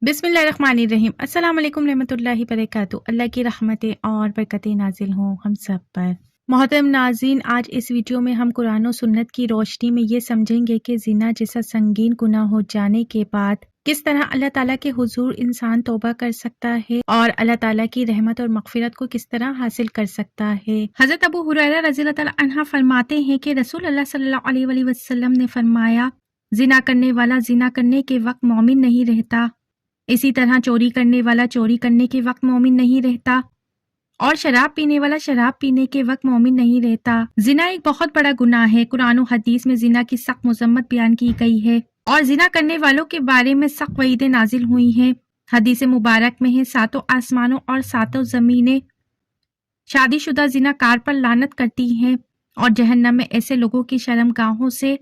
بسم اللہ الرحمن الرحیم۔ السلام علیکم رحمۃ اللہ وبرکاتہ۔ اللہ کی رحمتیں اور برکتیں نازل ہوں ہم سب پر۔ محترم ناظرین، آج اس ویڈیو میں ہم قرآن و سنت کی روشنی میں یہ سمجھیں گے کہ زنا جیسا سنگین گناہ ہو جانے کے بعد کس طرح اللہ تعالیٰ کے حضور انسان توبہ کر سکتا ہے اور اللہ تعالیٰ کی رحمت اور مغفرت کو کس طرح حاصل کر سکتا ہے۔ حضرت ابو ہریرہ رضی اللہ تعالیٰ عنہ فرماتے ہیں کہ رسول اللہ صلی اللہ علیہ وآلہ وسلم نے فرمایا، زنا کرنے والا زنا کرنے کے وقت مومن نہیں رہتا، اسی طرح چوری کرنے والا چوری کرنے کے وقت مومن نہیں رہتا، اور شراب پینے والا شراب پینے کے وقت مومن نہیں رہتا۔ زنا ایک بہت بڑا گناہ ہے۔ قرآن و حدیث میں زنا کی سخت مذمت بیان کی گئی ہے اور زنا کرنے والوں کے بارے میں سخت وعیدیں نازل ہوئی ہیں۔ حدیث مبارک میں ہے، ساتوں آسمانوں اور ساتوں زمینیں شادی شدہ زنا کار پر لعنت کرتی ہیں، اور جہنم میں ایسے لوگوں کی شرمگاہوں سے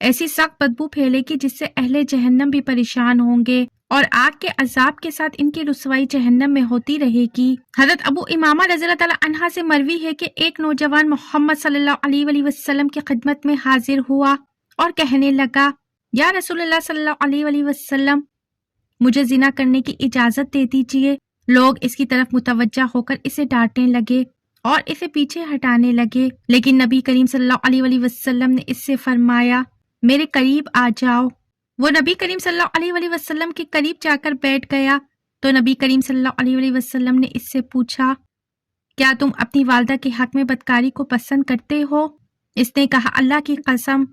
ایسی سخت بدبو پھیلے گی جس سے اہل جہنم بھی پریشان ہوں گے، اور آگ کے عذاب کے ساتھ ان کی رسوائی جہنم میں ہوتی رہے گی۔ حضرت ابو امامہ رضی اللہ تعالیٰ عنہ سے مروی ہے کہ ایک نوجوان محمد صلی اللہ علیہ وآلہ وسلم کی خدمت میں حاضر ہوا اور کہنے لگا، یا رسول اللہ صلی اللہ علیہ وآلہ وسلم، مجھے زنا کرنے کی اجازت دے دیجیے۔ لوگ اس کی طرف متوجہ ہو کر اسے ڈانٹنے لگے اور اسے پیچھے ہٹانے لگے، لیکن نبی کریم صلی اللہ علیہ وآلہ وسلم نے اس سے فرمایا، میرے قریب آ جاؤ۔ وہ نبی کریم صلی اللہ علیہ وآلہ وسلم کے قریب جا کر بیٹھ گیا تو نبی کریم صلی اللہ علیہ وآلہ وسلم نے اس سے پوچھا، کیا تم اپنی والدہ کے حق میں بدکاری کو پسند کرتے ہو؟ اس نے کہا، اللہ کی قسم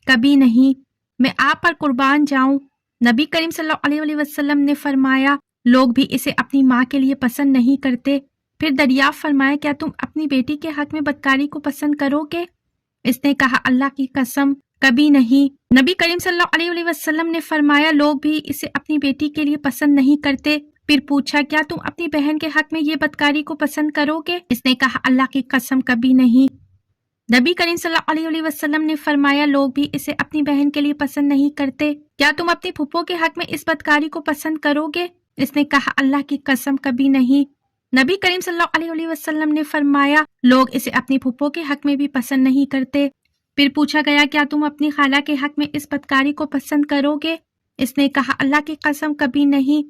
کبھی نہیں، میں آپ پر قربان جاؤں۔ نبی کریم صلی اللہ علیہ وآلہ وسلم نے فرمایا، لوگ بھی اسے اپنی ماں کے لیے پسند نہیں کرتے۔ پھر دریافت فرمایا، کیا تم اپنی بیٹی کے حق میں بدکاری کو پسند کرو گے؟ اس نے کہا، اللہ کی قسم کبھی نہیں۔ نبی کریم صلی اللہ علیہ وآلہ وسلم نے فرمایا، لوگ بھی اسے اپنی بیٹی کے لیے پسند نہیں کرتے۔ پھر پوچھا، کیا تم اپنی بہن کے حق میں یہ بدکاری کو پسند کرو گے؟ اس نے کہا، اللہ کی قسم کبھی نہیں۔ نبی کریم صلی اللہ علیہ وآلہ وسلم نے فرمایا، لوگ بھی اسے اپنی بہن کے لیے پسند نہیں کرتے، کیا تم اپنی پھپھو کے حق میں اس بدکاری کو پسند کرو گے؟ اس نے کہا، اللہ کی قسم کبھی نہیں۔ نبی کریم صلی اللہ علیہ وآلہ وسلم نے فرمایا، لوگ اسے اپنی پھپھو کے حق میں بھی پسند نہیں کرتے۔ پھر پوچھا گیا، کیا تم اپنی خالہ کے حق میں اس بدکاری کو پسند کرو گے؟ اس نے کہا، اللہ کی قسم کبھی نہیں،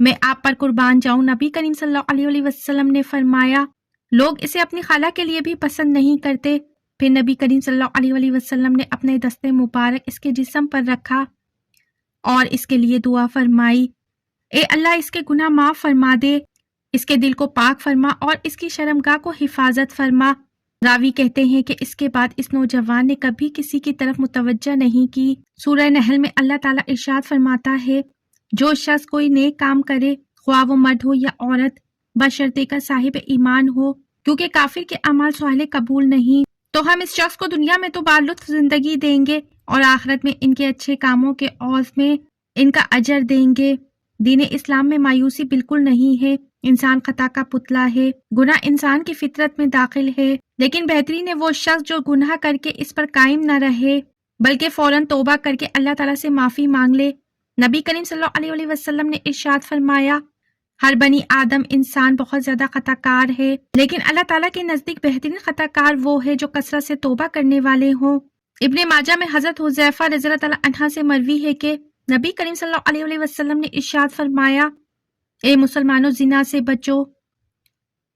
میں آپ پر قربان جاؤں۔ نبی کریم صلی اللہ علیہ وآلہ وسلم نے فرمایا، لوگ اسے اپنی خالہ کے لیے بھی پسند نہیں کرتے۔ پھر نبی کریم صلی اللہ علیہ وآلہ وسلم نے اپنے دست مبارک اس کے جسم پر رکھا اور اس کے لیے دعا فرمائی، اے اللہ اس کے گناہ معاف فرما دے، اس کے دل کو پاک فرما اور اس کی شرمگاہ کو حفاظت فرما۔ راوی کہتے ہیں کہ اس کے بعد اس نوجوان نے کبھی کسی کی طرف متوجہ نہیں کی۔ سورہ نحل میں اللہ تعالیٰ ارشاد فرماتا ہے، جو شخص کوئی نیک کام کرے، خواہ وہ مرد ہو یا عورت، بشرطے کا صاحب ایمان ہو، کیونکہ کافر کے اعمال صالح قبول نہیں، تو ہم اس شخص کو دنیا میں تو بالطف زندگی دیں گے اور آخرت میں ان کے اچھے کاموں کے عوض میں ان کا اجر دیں گے۔ دین اسلام میں مایوسی بالکل نہیں ہے۔ انسان خطا کا پتلا ہے، گناہ انسان کی فطرت میں داخل ہے، لیکن بہترین ہے وہ شخص جو گناہ کر کے اس پر قائم نہ رہے بلکہ فوراً توبہ کر کے اللہ تعالیٰ سے معافی مانگ لے۔ نبی کریم صلی اللہ علیہ وآلہ وسلم نے ارشاد فرمایا، ہر بنی آدم انسان بہت زیادہ خطا کار ہے، لیکن اللہ تعالیٰ کے نزدیک بہترین خطا کار وہ ہے جو کثرت سے توبہ کرنے والے ہوں۔ ابن ماجہ میں حضرت حذیفہ رضی اللہ تعالیٰ عنہ سے مروی ہے کہ نبی کریم صلی اللہ علیہ وآلہ وسلم نے ارشاد فرمایا، اے مسلمانوں، زنا سے بچو،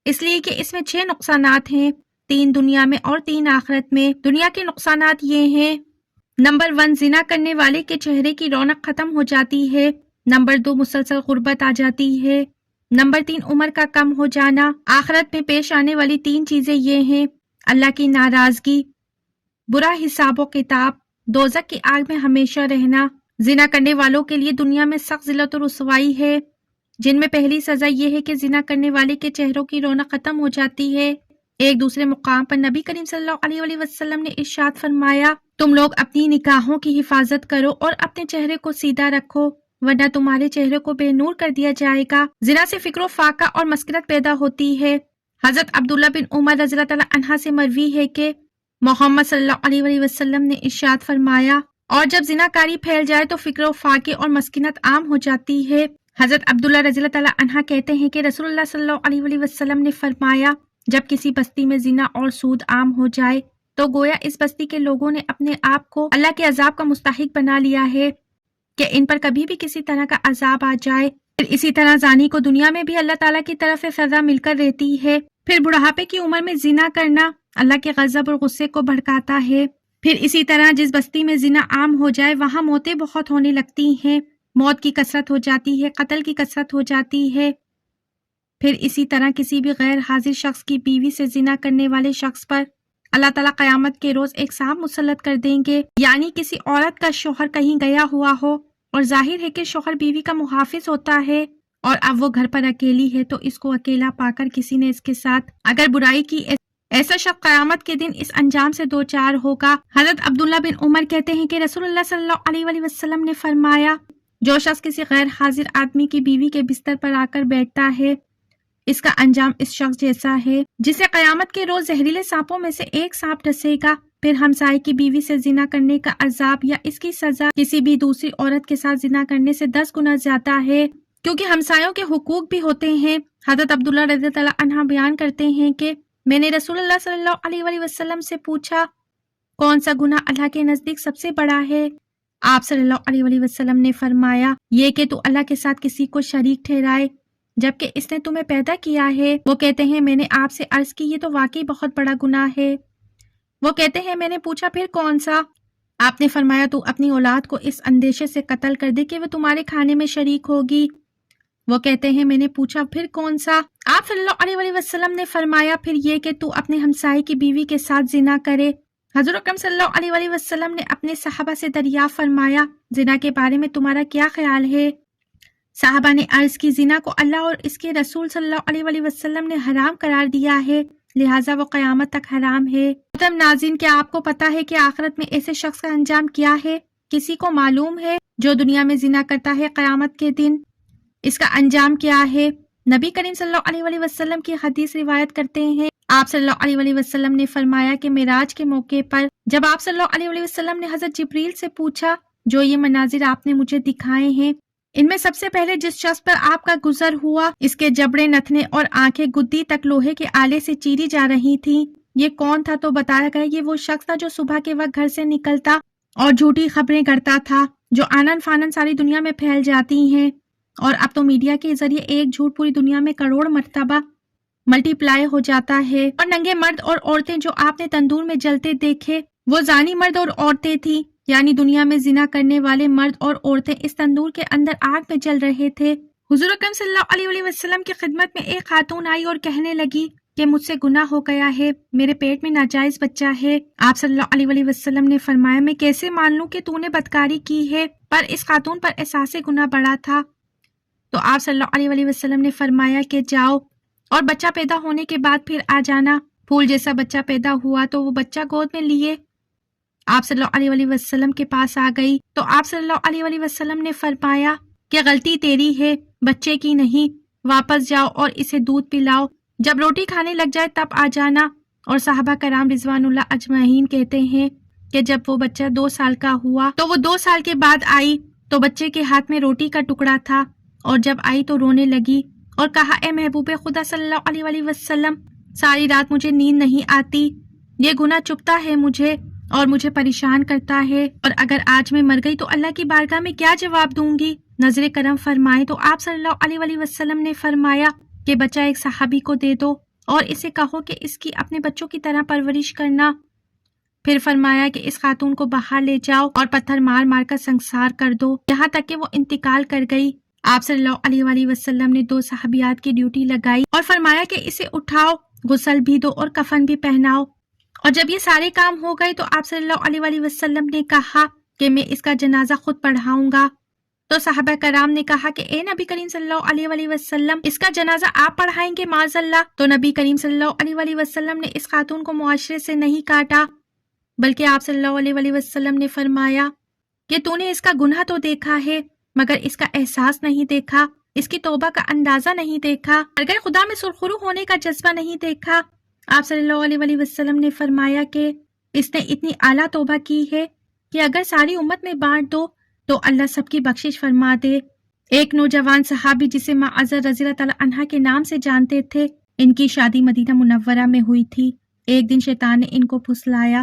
اس لیے کہ اس میں 6 نقصانات ہیں، 3 دنیا میں اور 3 آخرت میں۔ دنیا کے نقصانات یہ ہیں، نمبر 1، زنا کرنے والے کے چہرے کی رونق ختم ہو جاتی ہے۔ نمبر 2، مسلسل غربت آ جاتی ہے۔ نمبر 3، عمر کا کم ہو جانا۔ آخرت میں پیش آنے والی 3 چیزیں یہ ہیں، اللہ کی ناراضگی، برا حساب و کتاب، دوزخ کی آگ میں ہمیشہ رہنا۔ زنا کرنے والوں کے لیے دنیا میں سخت ذلت و رسوائی ہے، جن میں پہلی سزا یہ ہے کہ زنا کرنے والے کے چہروں کی رونق ختم ہو جاتی ہے۔ ایک دوسرے مقام پر نبی کریم صلی اللہ علیہ وآلہ وسلم نے ارشاد فرمایا، تم لوگ اپنی نگاہوں کی حفاظت کرو اور اپنے چہرے کو سیدھا رکھو، ورنہ تمہارے چہرے کو بے نور کر دیا جائے گا۔ زنا سے فکر و فاقہ اور مسکرت پیدا ہوتی ہے۔ حضرت عبداللہ بن عمر رضی اللہ تعالیٰ عنہ سے مروی ہے کہ محمد صلی اللہ علیہ وآلہ وسلم نے ارشاد فرمایا، اور جب زنا کاری پھیل جائے تو فکر و فاقے اور مسکنت عام ہو جاتی ہے۔ حضرت عبداللہ رضی اللہ تعالیٰ عنہ کہتے ہیں کہ رسول اللہ صلی اللہ علیہ وآلہ وسلم نے فرمایا، جب کسی بستی میں زنا اور سود عام ہو جائے تو گویا اس بستی کے لوگوں نے اپنے آپ کو اللہ کے عذاب کا مستحق بنا لیا ہے۔ کہ ان پر کبھی بھی کسی طرح کا عذاب آ جائے۔ پھر اسی طرح زانی کو دنیا میں بھی اللہ تعالیٰ کی طرف سے سزا مل کر رہتی ہے۔ پھر بڑھاپے کی عمر میں زنا کرنا اللہ کے غضب اور غصے کو بھڑکاتا ہے۔ پھر اسی طرح جس بستی میں زنا عام ہو جائے وہاں موتیں بہت ہونے لگتی ہیں، موت کی کثرت ہو جاتی ہے، قتل کی کثرت ہو جاتی ہے۔ پھر اسی طرح کسی بھی غیر حاضر شخص کی بیوی سے زنا کرنے والے شخص پر اللہ تعالیٰ قیامت کے روز ایک سانپ مسلط کر دیں گے، یعنی کسی عورت کا شوہر کہیں گیا ہوا ہو اور ظاہر ہے کہ شوہر بیوی کا محافظ ہوتا ہے اور اب وہ گھر پر اکیلی ہے تو اس کو اکیلا پا کر کسی نے اس کے ساتھ اگر برائی کی، ایسا شخص قیامت کے دن اس انجام سے دوچار ہوگا۔ حضرت عبداللہ بن عمر کہتے ہیں کہ رسول اللہ صلی اللہ علیہ وآلہ وسلم نے فرمایا، جو شخص کسی غیر حاضر آدمی کی بیوی کے بستر پر آ کر بیٹھتا ہے اس کا انجام اس شخص جیسا ہے جسے قیامت کے روز زہریلے سانپوں میں سے ایک سانپ ڈسے گا۔ پھر ہمسائے کی بیوی سے زنا کرنے کا عذاب یا اس کی سزا کسی بھی دوسری عورت کے ساتھ زنا کرنے سے 10 گنا زیادہ ہے، کیونکہ ہمسایوں کے حقوق بھی ہوتے ہیں۔ حضرت عبداللہ رضی اللہ عنہ بیان کرتے ہیں کہ میں نے رسول اللہ صلی اللہ علیہ وآلہ وسلم سے پوچھا، کون سا گناہ اللہ کے نزدیک سب سے بڑا ہے؟ آپ صلی اللہ علیہ وآلہ وسلم نے فرمایا، یہ کہ تو اللہ کے ساتھ کسی کو شریک ٹھہرائے جبکہ اس نے تمہیں پیدا کیا ہے۔ وہ کہتے ہیں میں نے آپ سے عرض کی یہ تو واقعی بہت بڑا گناہ ہے۔ وہ کہتے ہیں میں نے پوچھا پھر کون سا؟ آپ نے فرمایا تو اپنی اولاد کو اس اندیشے سے قتل کر دے کہ وہ تمہارے کھانے میں شریک ہوگی۔ وہ کہتے ہیں میں نے پوچھا پھر کون سا؟ آپ صلی اللہ علیہ وآلہ وسلم نے فرمایا پھر یہ کہ تو اپنے ہمسائے کی بیوی کے ساتھ زنا کرے۔ حضور اکرم صلی اللہ علیہ وآلہ وسلم نے اپنے صحابہ سے دریافت فرمایا، زنا کے بارے میں تمہارا کیا خیال ہے؟ صحابہ نے عرض کی، زنا کو اللہ اور اس کے رسول صلی اللہ علیہ وآلہ وسلم نے حرام قرار دیا ہے، لہٰذا وہ قیامت تک حرام ہے۔ محترم ناظرین، کیا آپ کو پتا ہے کہ آخرت میں ایسے شخص کا انجام کیا ہے؟ کسی کو معلوم ہے جو دنیا میں زنا کرتا ہے قیامت کے دن اس کا انجام کیا ہے؟ نبی کریم صلی اللہ علیہ وآلہ وسلم کی حدیث روایت کرتے ہیں، آپ صلی اللہ علیہ وآلہ وسلم نے فرمایا کہ معراج کے موقع پر جب آپ صلی اللہ علیہ وآلہ وسلم نے حضرت جبریل سے پوچھا، جو یہ مناظر آپ نے مجھے دکھائے ہیں ان میں سب سے پہلے جس شخص پر آپ کا گزر ہوا اس کے جبڑے نتنے اور آنکھیں گدی تک لوہے کے آلے سے چیری جا رہی تھیں، یہ کون تھا؟ تو بتایا گیا یہ وہ شخص تھا جو صبح کے وقت گھر سے نکلتا اور جھوٹی خبریں کرتا تھا جو آنن فانن ساری دنیا میں پھیل جاتی ہیں، اور اب تو میڈیا کے ذریعے ایک جھوٹ پوری دنیا میں کروڑ مرتبہ ملٹی پلائی ہو جاتا ہے۔ اور ننگے مرد اور عورتیں جو آپ نے تندور میں جلتے دیکھے وہ زانی مرد اور عورتیں تھیں، یعنی دنیا میں زنا کرنے والے مرد اور عورتیں اس تندور کے اندر آگ میں جل رہے تھے۔ حضور اکرم صلی اللہ علیہ وآلہ وسلم کی خدمت میں ایک خاتون آئی اور کہنے لگی کہ مجھ سے گناہ ہو گیا ہے، میرے پیٹ میں ناجائز بچہ ہے۔ آپ صلی اللہ علیہ وآلہ وسلم نے فرمایا میں کیسے مان لوں کہ تو نے بدکاری کی ہے؟ پر اس خاتون پر احساس گناہ بڑا تھا، تو آپ صلی اللہ علیہ وآلہ وسلم نے فرمایا کہ جاؤ اور بچہ پیدا ہونے کے بعد پھر آ جانا۔ پھول جیسا بچہ پیدا ہوا تو وہ بچہ گود میں لیے آپ صلی اللہ علیہ وآلہ وسلم کے پاس آ گئی، تو آپ صلی اللہ علیہ وآلہ وسلم نے فرمایا کہ غلطی تیری ہے، بچے کی نہیں، واپس جاؤ اور اسے دودھ پلاؤ، جب روٹی کھانے لگ جائے تب آ جانا۔ اور صحابہ کرام رضوان اللہ اجمعین کہتے ہیں کہ جب وہ بچہ 2 سال کا ہوا تو وہ 2 سال کے بعد آئی تو بچے کے ہاتھ میں روٹی کا ٹکڑا تھا، اور جب آئی تو رونے لگی اور کہا اے محبوب خدا صلی اللہ علیہ وآلہ وسلم، ساری رات مجھے نیند نہیں آتی، یہ گناہ چبھتا ہے مجھے اور مجھے پریشان کرتا ہے، اور اگر آج میں مر گئی تو اللہ کی بارگاہ میں کیا جواب دوں گی؟ نظر کرم فرمائے تو آپ صلی اللہ علیہ وآلہ وسلم نے فرمایا کہ بچہ ایک صحابی کو دے دو اور اسے کہو کہ اس کی اپنے بچوں کی طرح پرورش کرنا۔ پھر فرمایا کہ اس خاتون کو باہر لے جاؤ اور پتھر مار مار کر سنسار کر دو یہاں تک کہ وہ انتقال کر گئی۔ آپ صلی اللہ علیہ وآلہ وسلم نے 2 صحابیات کی ڈیوٹی لگائی اور فرمایا کہ اسے اٹھاؤ، غسل بھی دو اور کفن بھی پہناؤ۔ اور جب یہ سارے کام ہو گئے تو آپ صلی اللہ علیہ وآلہ وسلم نے کہا کہ میں اس کا جنازہ خود پڑھاؤں گا۔ تو صحابہ کرام نے کہا کہ اے نبی کریم صلی اللہ علیہ وآلہ وسلم، اس کا جنازہ آپ پڑھائیں گے معاذ اللہ؟ تو نبی کریم صلی اللہ علیہ وآلہ وسلم نے اس خاتون کو معاشرے سے نہیں کاٹا، بلکہ آپ صلی اللہ علیہ وآلہ وسلم نے فرمایا کہ تو نے اس کا گناہ تو دیکھا ہے مگر اس کا احساس نہیں دیکھا، اس کی توبہ کا اندازہ نہیں دیکھا، اگر خدا میں سرخرو ہونے کا جذبہ نہیں دیکھا۔ آپ صلی اللہ علیہ وآلہ وسلم نے فرمایا کہ اس نے اتنی اعلیٰ توبہ کی ہے کہ اگر ساری امت میں بانٹ دو تو اللہ سب کی بخشش فرما دے۔ ایک نوجوان صحابی جسے معاذر رضی اللہ تعالی عنہ کے نام سے جانتے تھے، ان کی شادی مدینہ منورہ میں ہوئی تھی۔ ایک دن شیطان نے ان کو پھسلایا